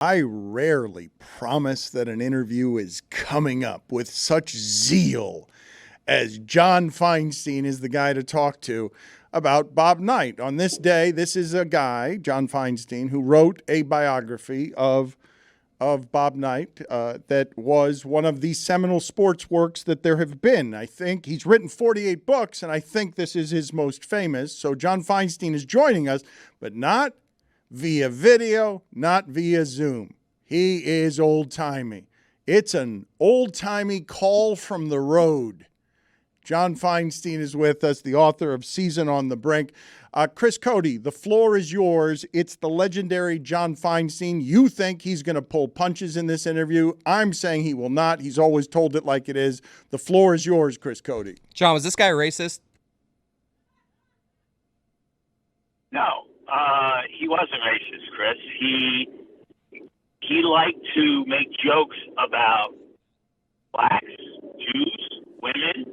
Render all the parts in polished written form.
I rarely promise that an interview is coming up with such zeal as John Feinstein is the guy to talk to about Bob Knight. On this day, this is a guy, John Feinstein, who wrote a biography of Bob Knight that was one of the seminal sports works that there have been. I think he's written 48 books, and I think this is his most famous. So John Feinstein is joining us, but not via video, not via Zoom. He is old-timey. It's an old-timey call from the road. John Feinstein is with us, the author of Season on the Brink. Chris Cody, the floor is yours. It's the legendary John Feinstein. You think he's going to pull punches in this interview. I'm saying he will not. He's always told it like it is. The floor is yours, Chris Cody. John, was this guy racist? No, he wasn't racist, Chris. He liked to make jokes about blacks, Jews, women,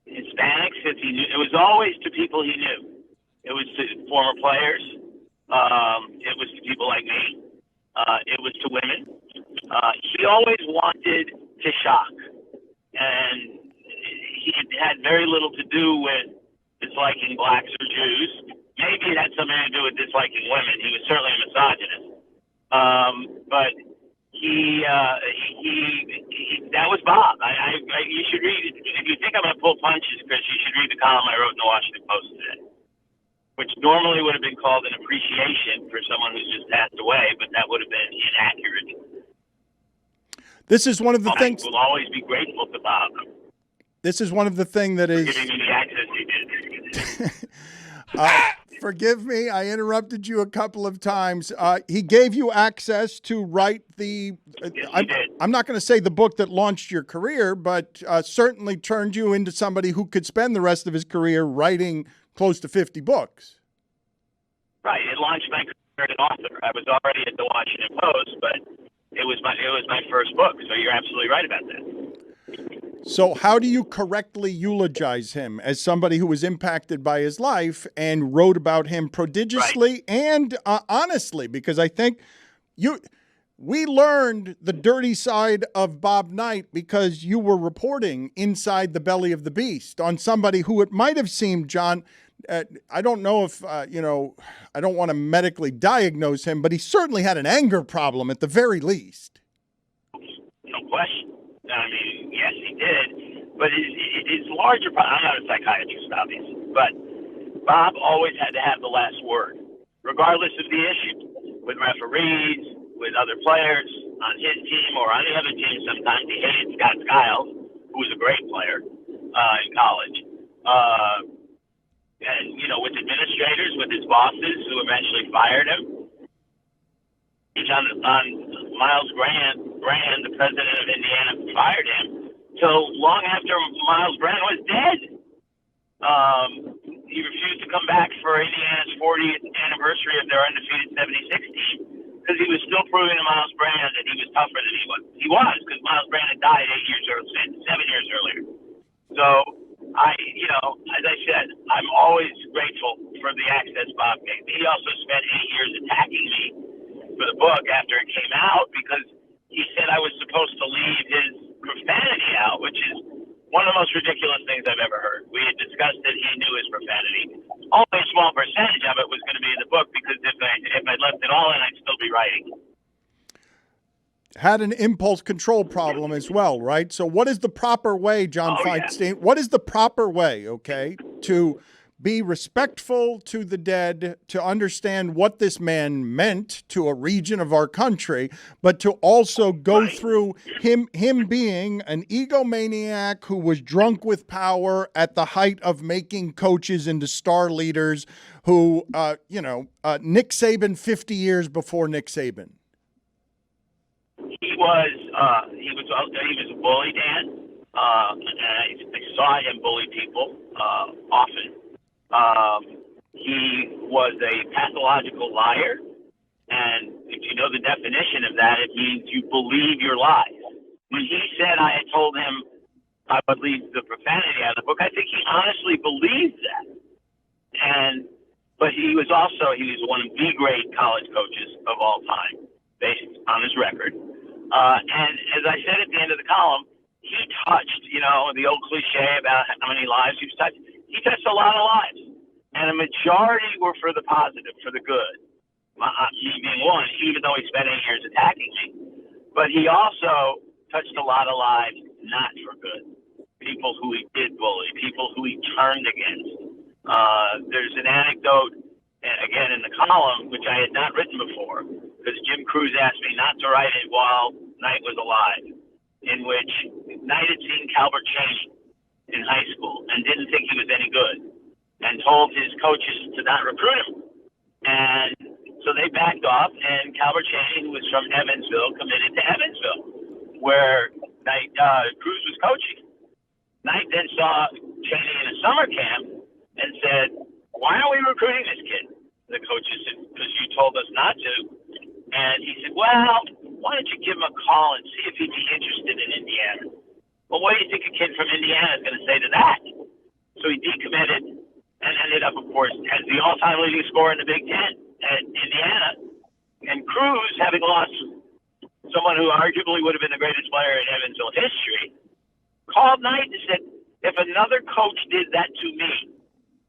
Hispanics. If he knew, it was always to people he knew. It was to former players. It was to people like me. It was to women. He always wanted to shock, and he had very little to do with disliking blacks or Jews. Maybe it had something to do with disliking women. He was certainly a misogynist. But he that was Bob. You should read it. If you think I'm going to pull punches, Chris, you should read the column I wrote in the Washington Post today, which normally would have been called an appreciation for someone who's just passed away, but that would have been inaccurate. This is one of the things. We'll always be grateful to Bob. This is one of the things that is. Giving me the access he did. Forgive me, I interrupted you a couple of times. He gave you access to write the. I'm not going to say the book that launched your career, but certainly turned you into somebody who could spend the rest of his career writing close to 50 books. Right, it launched my career as an author. I was already at the Washington Post, but it was my first book. So you're absolutely right about that. So how do you correctly eulogize him as somebody who was impacted by his life and wrote about him prodigiously and honestly? Because I think we learned the dirty side of Bob Knight because you were reporting inside the belly of the beast on somebody who it might have seemed, John, I don't know if, I don't want to medically diagnose him, but he certainly had an anger problem at the very least. No question. I mean, yes, he did, but it's larger. I'm not a psychiatrist, obviously, but Bob always had to have the last word, regardless of the issue, with referees, with other players on his team or on the other team. Sometimes he hated Scott Skiles, who was a great player in college, and with administrators, with his bosses, who eventually fired him. On Miles Brand, the president of Indiana, fired him. So long after Miles Brand was dead, he refused to come back for Indiana's 40th anniversary of their undefeated 76 team because he was still proving to Miles Brand that he was tougher than he was. He was, because Miles Brand had died 7 years earlier. So as I said, I'm always grateful for the access Bob gave me. He also spent 8 years attacking me for the book after it came out because he said I was supposed to leave his profanity out, which is one of the most ridiculous things I've ever heard. We had discussed that he knew his profanity. Only a small percentage of it was going to be in the book because if I left it all in, I'd still be writing. Had an impulse control problem as well, right? So what is the proper way, John Feinstein? Yeah. What is the proper way, okay, to be respectful to the dead, to understand what this man meant to a region of our country, but to also go through him being an egomaniac who was drunk with power at the height of making coaches into star leaders who, Nick Saban 50 years before Nick Saban. He was a bully, Dan. I saw him bully people often. He was a pathological liar, and if you know the definition of that, it means you believe your lies. When he said I had told him I would leave the profanity out of the book, I think he honestly believed that. And but he was one of the great college coaches of all time, based on his record. And as I said at the end of the column, he touched, the old cliche about how many lives he's touched. He touched a lot of lives, and a majority were for the positive, for the good. Me being one, even though he spent 8 years attacking me. But he also touched a lot of lives not for good. People who he did bully, people who he turned against. There's an anecdote, again in the column, which I had not written before, because Jim Cruz asked me not to write it while Knight was alive, in which Knight had seen Calbert Cheaney in high school and didn't think he was any good, and told his coaches to not recruit him. And so they backed off, and Calbert Cheaney, who was from Evansville, committed to Evansville, where Cruz was coaching. Knight then saw Cheaney in a summer camp and said, "Why aren't we recruiting this kid?" The coaches said, "Because you told us not to." And he said, "Well, why don't you give him a call and see if he'd be interested in Indiana?" Well, what do you think a kid from Indiana is going to say to that? So he decommitted and ended up, of course, as the all-time leading scorer in the Big Ten at Indiana. And Cruz, having lost someone who arguably would have been the greatest player in Evansville history, called Knight and said, "If another coach did that to me,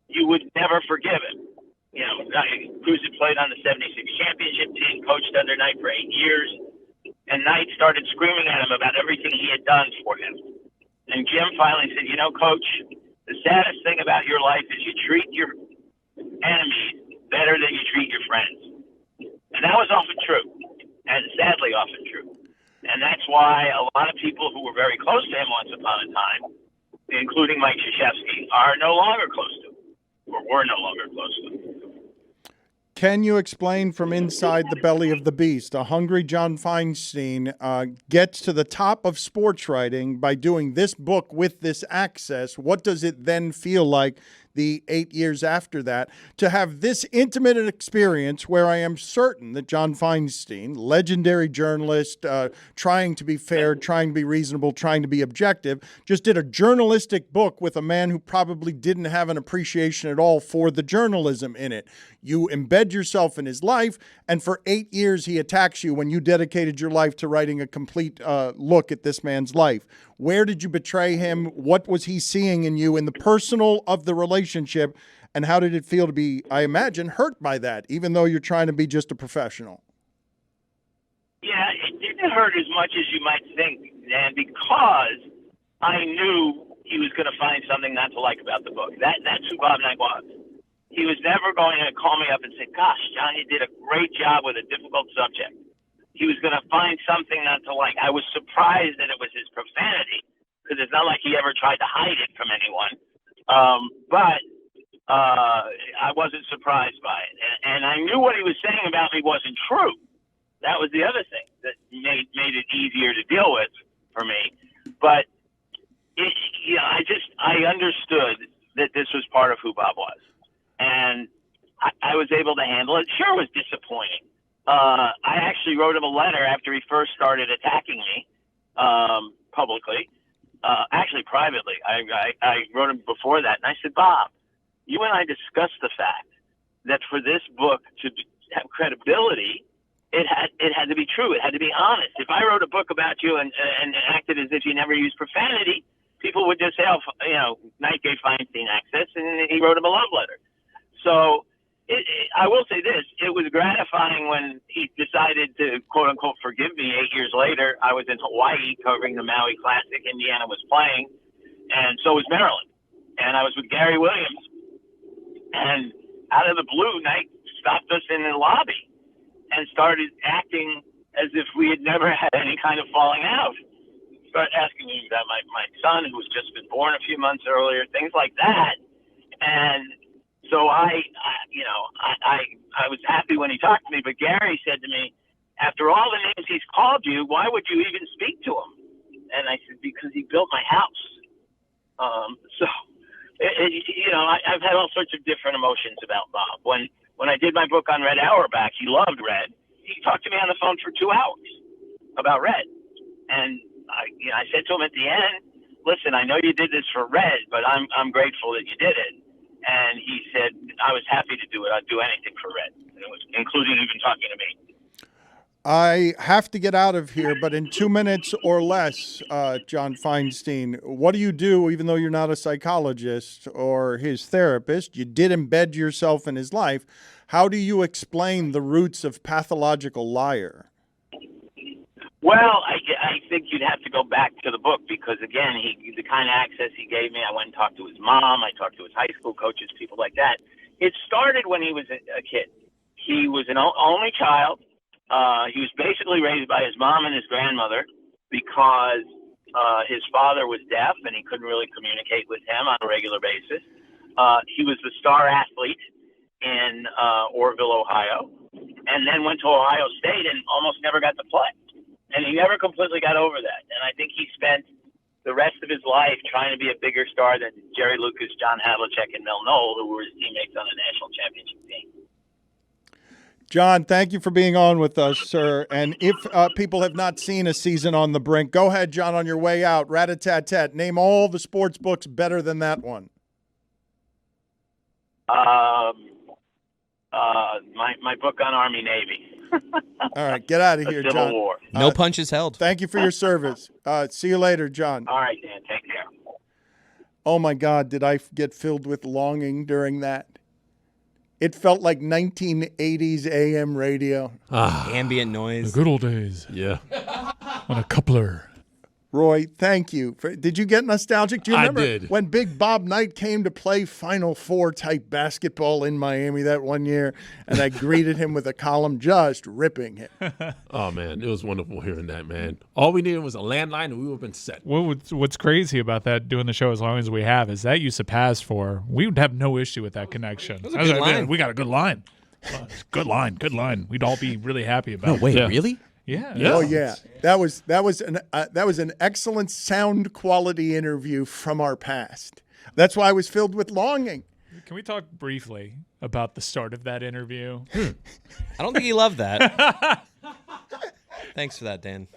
you would never forgive him." Cruz had played on the 76 championship team, coached under Knight for 8 years, and Knight started screaming at him about everything he had done for him. And Jim finally said, "Coach, the saddest thing about your life is you treat your enemies better than you treat your friends." And that was often true, and sadly often true. And that's why a lot of people who were very close to him once upon a time, including Mike Krzyzewski, are no longer close to him, or were no longer close to him. Can you explain from inside the belly of the beast? A hungry John Feinstein gets to the top of sports writing by doing this book with this access. What does it then feel like the 8 years after that to have this intimate an experience where I am certain that John Feinstein, legendary journalist, trying to be fair, trying to be reasonable, trying to be objective, just did a journalistic book with a man who probably didn't have an appreciation at all for the journalism in it. You embed yourself in his life, and for 8 years he attacks you when you dedicated your life to writing a complete look at this man's life. Where did you betray him? What was he seeing in you in the personal of the relationship? And how did it feel to be, I imagine, hurt by that, even though you're trying to be just a professional? Yeah, it didn't hurt as much as you might think, Dan, because I knew he was going to find something not to like about the book. That's who Bob Knight was. He was never going to call me up and say, "Gosh, John, you did a great job with a difficult subject." He was going to find something not to like. I was surprised that it was his profanity, because it's not like he ever tried to hide it from anyone. But I wasn't surprised by it. And I knew what he was saying about me wasn't true. That was the other thing that made it easier to deal with for me. But I understood that this was part of who Bob was. And I was able to handle it. Sure, it was disappointing. I actually wrote him a letter after he first started attacking me publicly. Actually, privately. I wrote him before that, and I said, "Bob, you and I discussed the fact that for this book to have credibility, it had to be true. It had to be honest. If I wrote a book about you and acted as if you never used profanity, people would just say, Knight gave Feinstein access, and he wrote him a love letter." So I will say this, it was gratifying when he decided to, quote unquote, forgive me 8 years later. I was in Hawaii covering the Maui Classic. Indiana was playing, and so was Maryland. And I was with Gary Williams. And out of the blue, Knight stopped us in the lobby and started acting as if we had never had any kind of falling out. Started asking me about my son, who was just been born a few months earlier, things like that. And so I was happy when he talked to me, but Gary said to me, "After all the names he's called you, why would you even speak to him?" And I said, "Because he built my house." I've had all sorts of different emotions about Bob. When I did my book on Red Auerbach, he loved Red. He talked to me on the phone for 2 hours about Red. And I said to him at the end, "Listen, I know you did this for Red, but I'm grateful that you did it." And he said, I was happy to do it. I'd do anything for Red, and it was, including even talking to me. I have to get out of here, but in 2 minutes or less, John Feinstein, what do you do, even though you're not a psychologist or his therapist? You did embed yourself in his life. How do you explain the roots of pathological liar? Well, I think you'd have to go back to the book because, again, the kind of access he gave me, I went and talked to his mom. I talked to his high school coaches, people like that. It started when he was a kid. He was an only child. He was basically raised by his mom and his grandmother because his father was deaf and he couldn't really communicate with him on a regular basis. He was the star athlete in Orrville, Ohio, and then went to Ohio State and almost never got to play. And he never completely got over that. And I think he spent the rest of his life trying to be a bigger star than Jerry Lucas, John Havlicek, and Mel Knoll, who were his teammates on the national championship team. John, thank you for being on with us, sir. And if people have not seen A Season on the Brink, go ahead, John, on your way out. Rat-a-tat-tat. Name all the sports books better than that one. My book on Army-Navy. All right, get out of here, Civil John. War. No punches held. Thank you for your service. See you later, John. All right, Dan. Take care. Oh, my God, did I get filled with longing during that? It felt like 1980s AM radio. Ambient noise. The good old days. Yeah. On a coupler. Roy, thank you. Did you get nostalgic? Do you I remember did. when Big Bob Knight came to play Final Four type basketball in Miami that one year, and I greeted him with a column just ripping him? Oh, man. It was wonderful hearing that, man. All we needed was a landline, and we would have been set. What's crazy about that, doing the show as long as we have, is that used to pass for, we would have no issue with that connection. It was a good line. We got a good line. Good line. We'd all be really happy about it. Wait, Yeah. really? Yeah. Oh yeah, that was an excellent sound quality interview from our past. That's why I was filled with longing. Can we talk briefly about the start of that interview? I don't think he loved that. Thanks for that, Dan.